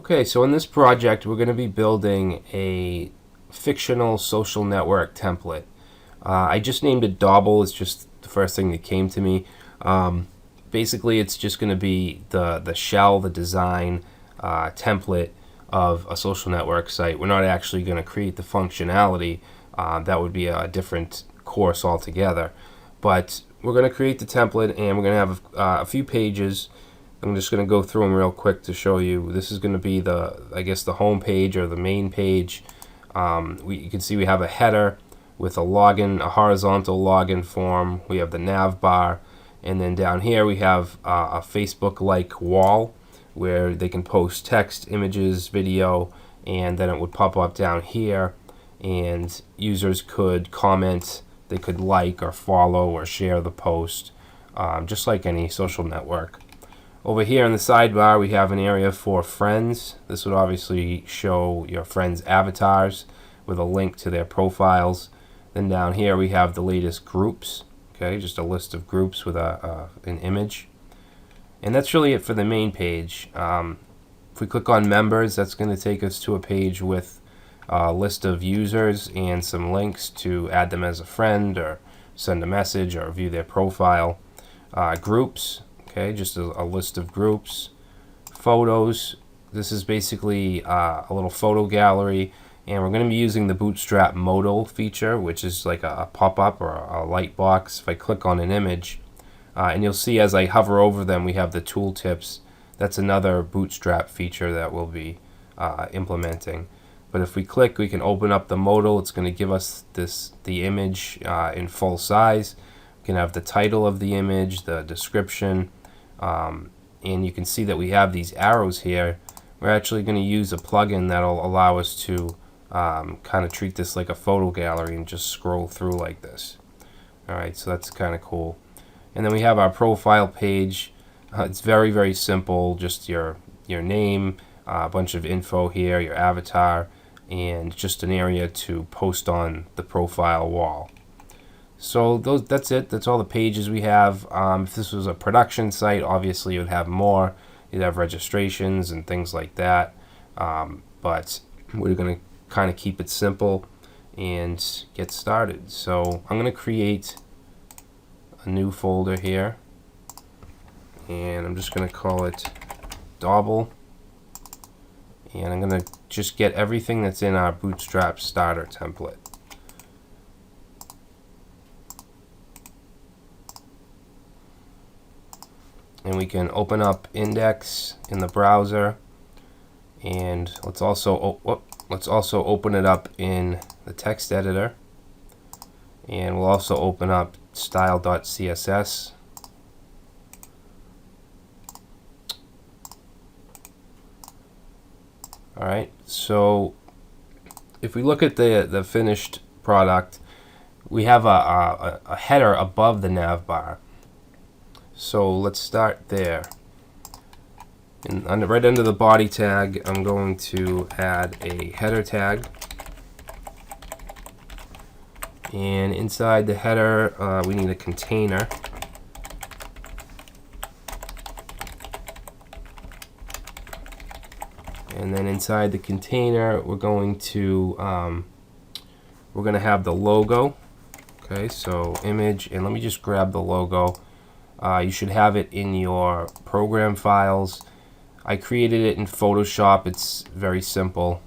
Okay, so in this project we're going to be building a fictional social network template. I just named it Dobble. It's just the first thing that came to me. Basically it's just going to be the shell, the design template of a social network site. We're not actually going to create the functionality. That would be a different course altogether. But we're going to create the template and we're going to have a few pages. I'm just going to go through them real quick to show you. This is going to be the home page or the main page. You can see we have a header with a horizontal login form. We have the nav bar, and then down here we have a Facebook-like wall where they can post text, images, video, and then it would pop up down here, and users could comment. They could like or follow or share the post, just like any social network. Over here in the sidebar we have an area for friends. This would obviously show your friends' avatars with a link to their profiles. Then down here we have the latest groups, okay, just a list of groups with an image. And that's really it for the main page. If we click on members, that's going to take us to a page with a list of users and some links to add them as a friend or send a message or view their profile. Groups, okay, just a list of groups. Photos, this is basically a little photo gallery, and we're going to be using the Bootstrap modal feature, which is like a pop-up or a light box. If I click on an image, and you'll see as I hover over them we have the tooltips. That's another Bootstrap feature that we'll be implementing. But if we click, we can open up the modal. It's going to give us the image in full size. We can have the title of the image, the description, and you can see that we have these arrows here. We're actually going to use a plugin that'll allow us to kind of treat this like a photo gallery and just scroll through like this. Alright, so that's kind of cool. And then we have our profile page. It's very, very simple. Just your name, a bunch of info here, your avatar, and just an area to post on the profile wall. So that's it. That's all the pages we have. If this was a production site, obviously it would have more. You'd have registrations and things like that. But we're going to kind of keep it simple and get started. So I'm going to create a new folder here, and I'm just going to call it Dobble. And I'm going to just get everything that's in our Bootstrap starter template. And we can open up Index in the browser, and let's also open it up in the text editor, and we'll also open up style.css. Alright, so if we look at the finished product, we have a header above the nav bar. So let's start there. And right under the body tag, I'm going to add a header tag. And inside the header, we need a container. And then inside the container, we're going to have the logo. Okay, so image, and let me just grab the logo. You should have it in your program files. I created it in Photoshop. It's very simple.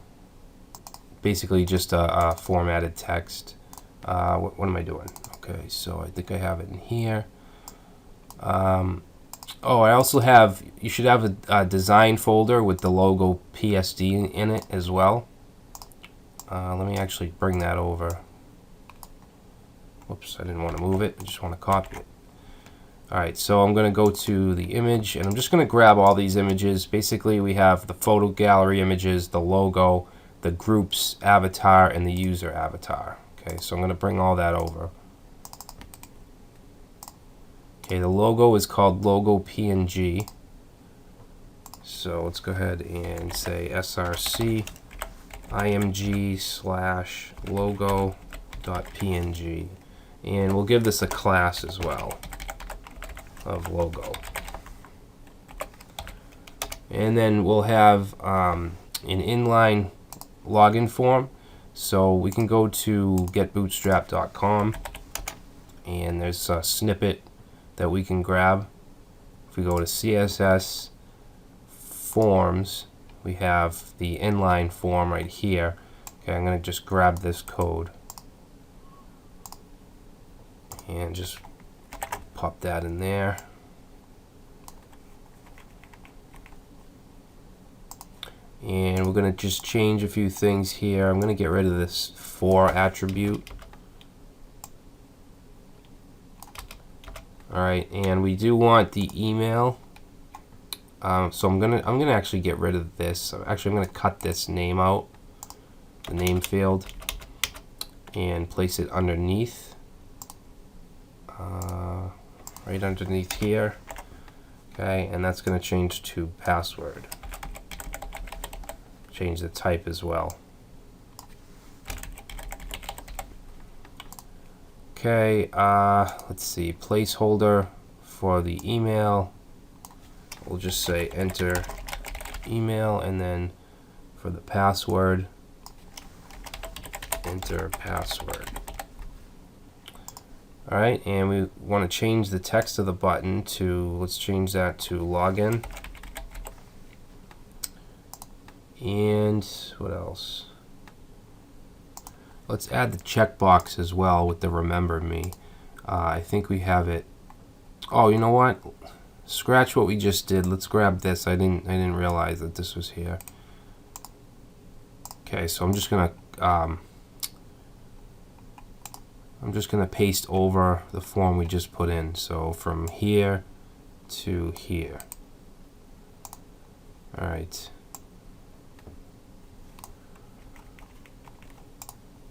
Basically just a formatted text. What am I doing? Okay, so I think I have it in here. I also have, you should have a design folder with the logo PSD in it as well. Let me actually bring that over. Whoops, I didn't want to move it. I just want to copy it. Alright, so I'm going to go to the image, and I'm just going to grab all these images. Basically, we have the photo gallery images, the logo, the group's avatar, and the user avatar. Okay, so I'm going to bring all that over. Okay, the logo is called logo PNG. So let's go ahead and say src img / logo.png, and we'll give this a class as well of logo. And then we'll have an inline login form. So we can go to getbootstrap.com, and there's a snippet that we can grab. If we go to CSS forms, we have the inline form right here. Okay, I'm going to just grab this code and just pop that in there. And we're going to just change a few things here. I'm going to get rid of this for attribute. Alright, and we do want the email. So I'm gonna actually get rid of this. Actually, I'm gonna cut this name out, the name field, and place it underneath, right underneath here. Okay, and that's gonna change to password. Change the type as well. Okay, let's see, placeholder for the email. We'll just say enter email, and then for the password, enter password. Alright, and we want to change the text of the button to, let's change that to login. And what else? Let's add the checkbox as well with the remember me. I think we have it. Oh, you know what? Scratch what we just did. Let's grab this. I didn't realize that this was here. Okay, so I'm just gonna paste over the form we just put in. So from here to here. All right.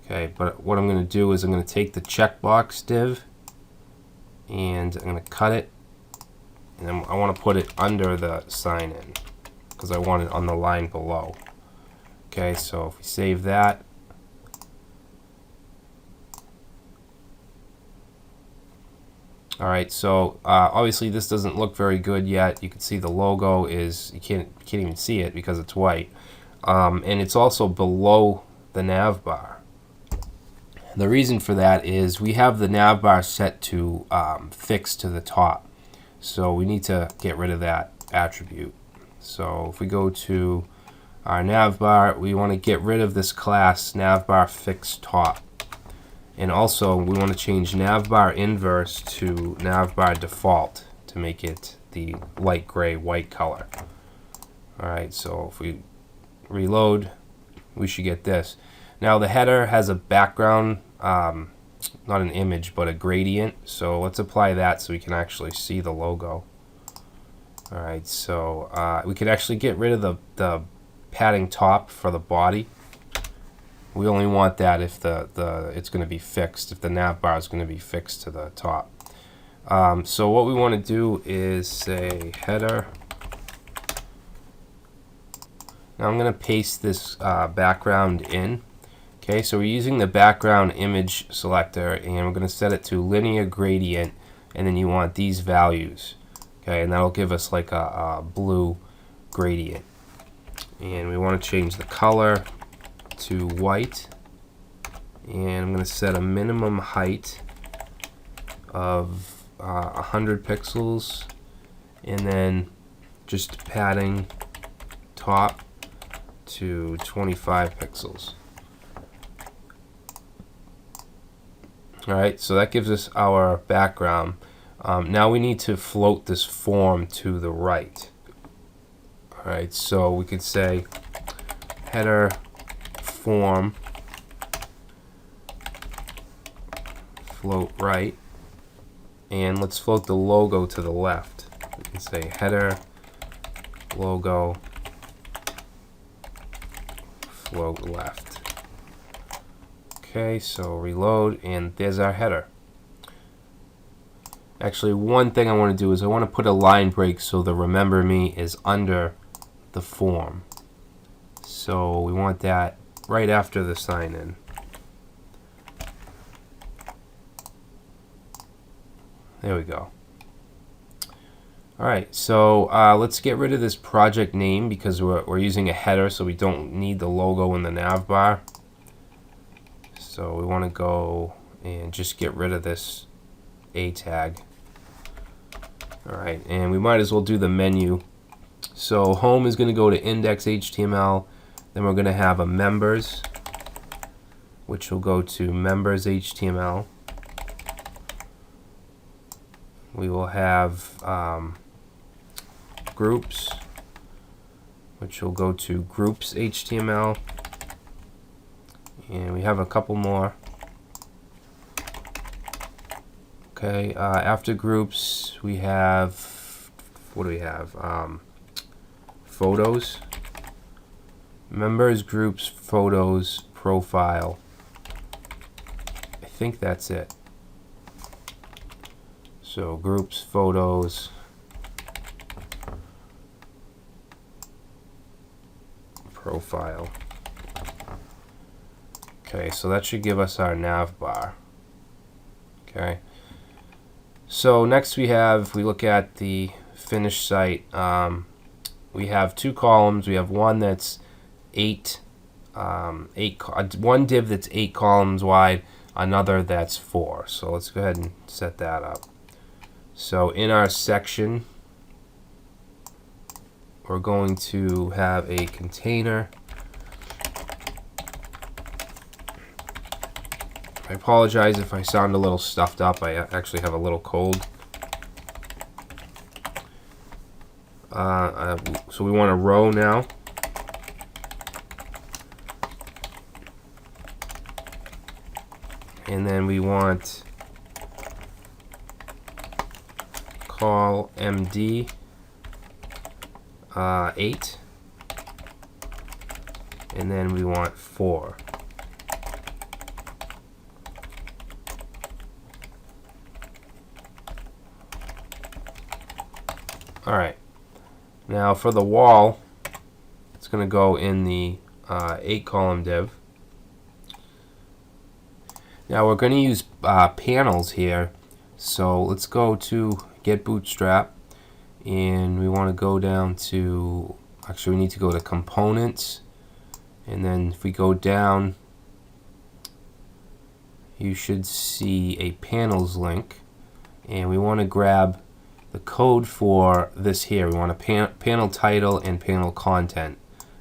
Okay, but what I'm going to do is I'm going to take the checkbox div and I'm going to cut it, and then I want to put it under the sign in because I want it on the line below. Okay, so if we save that, alright, so obviously this doesn't look very good yet. You can see the logo is, you can't even see it because it's white, and it's also below the nav bar. The reason for that is we have the nav bar set to fixed to the top, so we need to get rid of that attribute. So if we go to our nav bar, we want to get rid of this class nav bar fixed top, and also we want to change nav bar inverse to nav bar default to make it the light gray white color. Alright, so if we reload, we should get this. Now the header has a background, not an image, but a gradient. So let's apply that so we can actually see the logo. Alright, so we could actually get rid of the padding top for the body. We only want that if it's going to be fixed, if the nav bar is going to be fixed to the top. So what we want to do is say header. Now I'm going to paste this background in. Okay, so we're using the background image selector, and we're going to set it to linear gradient, and then you want these values. Okay, and that'll give us like a blue gradient. And we want to change the color to white, and I'm going to set a minimum height of 100 pixels, and then just padding top to 25 pixels. Alright, so that gives us our background. Now we need to float this form to the right. Alright, so we could say header form float right, and let's float the logo to the left. We can say header logo float left. Okay, so reload, and there's our header. Actually, one thing I want to do is I want to put a line break so the remember me is under the form. So we want that right after the sign in. There we go. Alright, so let's get rid of this project name because we're using a header, so we don't need the logo in the nav bar. So we want to go and just get rid of this A tag. Alright, and we might as well do the menu. So home is going to go to index.html, then we're going to have a members, which will go to members.html. We will have groups, which will go to groups.html, and we have a couple more. Okay, after groups we have, what do we have? Photos, members, groups, photos, profile. I think that's it. So groups, photos, profile. Okay, so that should give us our nav bar. Okay. So next we have, if we look at the finished site, we have two columns. We have one that's one div that's 8 columns wide, another that's 4. So let's go ahead and set that up. So in our section, we're going to have a container. I apologize if I sound a little stuffed up. I actually have a little cold. So we want a row now. And then we want call MD 8. And then we want 4. Alright, now for the wall, it's going to go in the 8 column div. Now we're going to use panels here, so let's go to get Bootstrap, and we want to go down to, actually we need to go to components, and then if we go down, you should see a panels link, and we want to grab the code for this here. We want a panel title and panel content.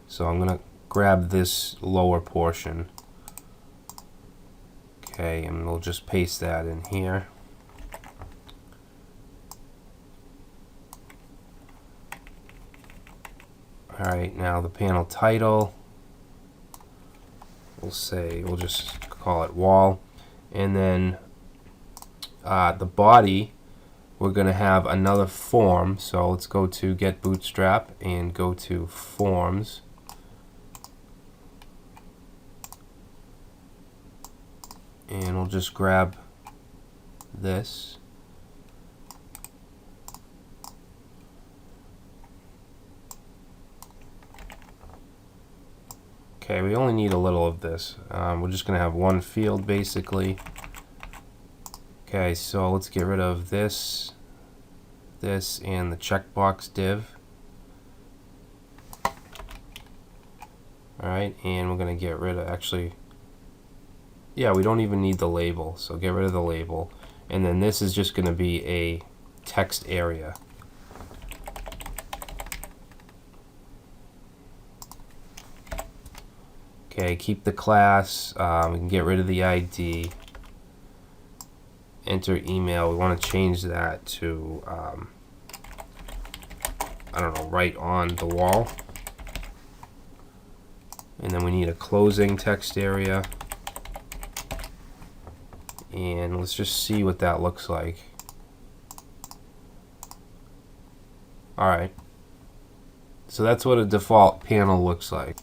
So I'm going to grab this lower portion. Okay, and we'll just paste that in here. Alright, now the panel title, we'll just call it wall. And then the body, we're going to have another form. So let's go to get Bootstrap and go to forms. And we'll just grab this. Okay, we only need a little of this. We're just going to have one field basically. Okay, so let's get rid of this, and the checkbox div. Alright, and we're going to get rid of, actually, yeah, we don't even need the label, so get rid of the label. And then this is just going to be a text area. Okay, keep the class, we can get rid of the ID. Enter email, we want to change that to, I don't know, right on the wall. And then we need a closing text area. And let's just see what that looks like. Alright. So that's what a default panel looks like.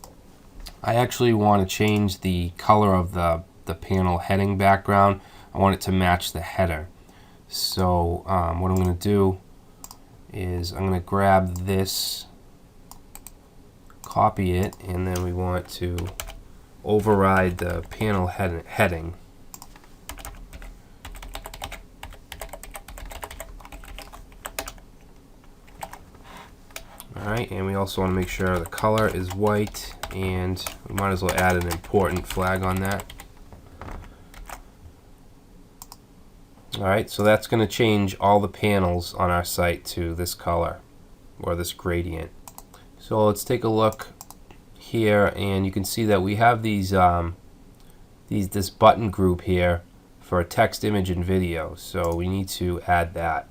I actually want to change the color of the panel heading background. I want it to match the header. So what I'm going to do is I'm going to grab this, copy it, and then we want to override the panel heading. Alright, and we also want to make sure the color is white, and we might as well add an important flag on that. Alright, so that's going to change all the panels on our site to this color, or this gradient. So let's take a look here, and you can see that we have these this button group here for text, image, and video. So we need to add that.